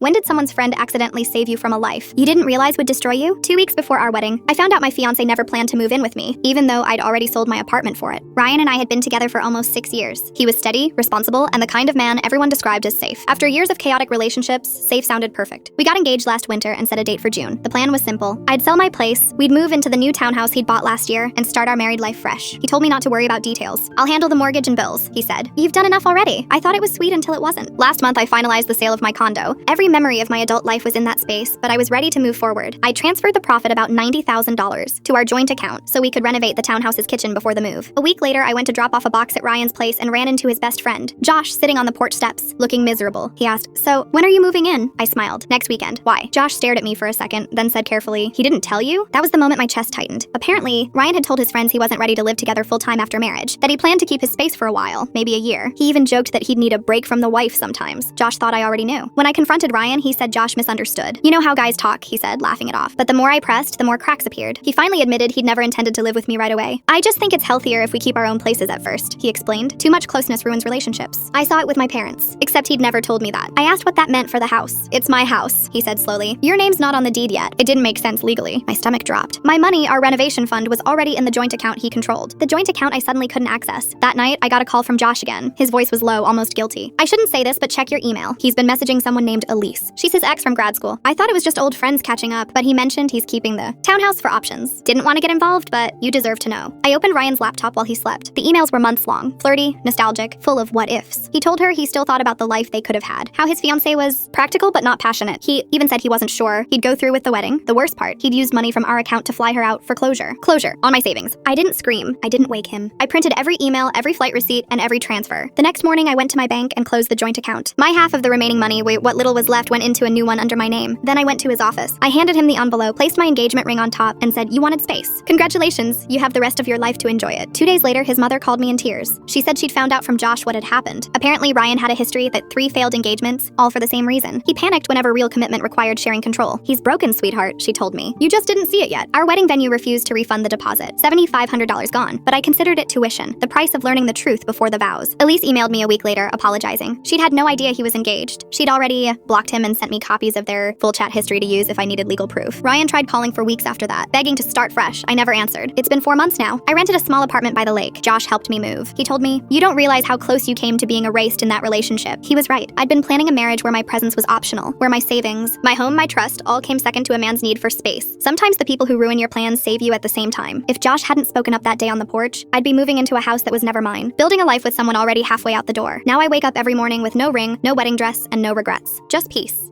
When did someone's friend accidentally save you from a life you didn't realize would destroy you? 2 weeks before our wedding, I found out my fiancé never planned to move in with me, even though I'd already sold my apartment for it. Ryan and I had been together for almost 6 years. He was steady, responsible, and the kind of man everyone described as safe. After years of chaotic relationships, safe sounded perfect. We got engaged last winter and set a date for June. The plan was simple. I'd sell my place, we'd move into the new townhouse he'd bought last year, and start our married life fresh. He told me not to worry about details. I'll handle the mortgage and bills, he said. You've done enough already. I thought it was sweet until it wasn't. Last month I finalized the sale of my condo. Every memory of my adult life was in that space, but I was ready to move forward. I transferred the profit, about $90,000, to our joint account so we could renovate the townhouse's kitchen before the move. A week later, I went to drop off a box at Ryan's place and ran into his best friend, Josh, sitting on the porch steps, looking miserable. He asked, "So, when are you moving in?" I smiled. "Next weekend." "Why?" Josh stared at me for a second, then said carefully, "He didn't tell you?" That was the moment my chest tightened. Apparently, Ryan had told his friends he wasn't ready to live together full-time after marriage, that he planned to keep his space for a while, maybe a year. He even joked that he'd need a break from the wife sometimes. Josh thought I already knew. When I confronted Ryan, he said Josh misunderstood. "You know how guys talk," he said, laughing it off. But the more I pressed, the more cracks appeared. He finally admitted he'd never intended to live with me right away. "I just think it's healthier if we keep our own places at first," he explained. "Too much closeness ruins relationships." I saw it with my parents, except he'd never told me that. I asked what that meant for the house. "It's my house," he said slowly. "Your name's not on the deed yet." It didn't make sense legally. My stomach dropped. My money, our renovation fund, was already in the joint account he controlled. The joint account I suddenly couldn't access. That night, I got a call from Josh again. His voice was low, almost guilty. "I shouldn't say this, but check your email. He's been messaging someone named Elise. She's his ex from grad school. I thought it was just old friends catching up, but he mentioned he's keeping the townhouse for options. Didn't want to get involved, but you deserve to know." I opened Ryan's laptop while he slept. The emails were months long, flirty, nostalgic, full of what-ifs. He told her he still thought about the life they could have had, how his fiancée was practical but not passionate. He even said he wasn't sure he'd go through with the wedding. The worst part, he'd used money from our account to fly her out for closure. Closure, on my savings. I didn't scream. I didn't wake him. I printed every email, every flight receipt, and every transfer. The next morning, I went to my bank and closed the joint account. My half of the remaining money, what little was left, went into a new one under my name. Then I went to his office. I handed him the envelope, placed my engagement ring on top, and said, "You wanted space. Congratulations, you have the rest of your life to enjoy it." 2 days later, his mother called me in tears. She said she'd found out from Josh what had happened. Apparently, Ryan had a history that 3 failed engagements, all for the same reason. He panicked whenever real commitment required sharing control. "He's broken, sweetheart," she told me. "You just didn't see it yet." Our wedding venue refused to refund the deposit. $7,500 gone, but I considered it tuition, the price of learning the truth before the vows. Elise emailed me a week later, apologizing. She'd had no idea he was engaged. She'd already blocked him and sent me copies of their full chat history to use if I needed legal proof. Ryan tried calling for weeks after that, begging to start fresh. I never answered. It's been 4 months now. I rented a small apartment by the lake. Josh helped me move. He told me, "You don't realize how close you came to being erased in that relationship." He was right. I'd been planning a marriage where my presence was optional, where my savings, my home, my trust, all came second to a man's need for space. Sometimes the people who ruin your plans save you at the same time. If Josh hadn't spoken up that day on the porch, I'd be moving into a house that was never mine, building a life with someone already halfway out the door. Now I wake up every morning with no ring, no wedding dress, and no regrets. Just peace.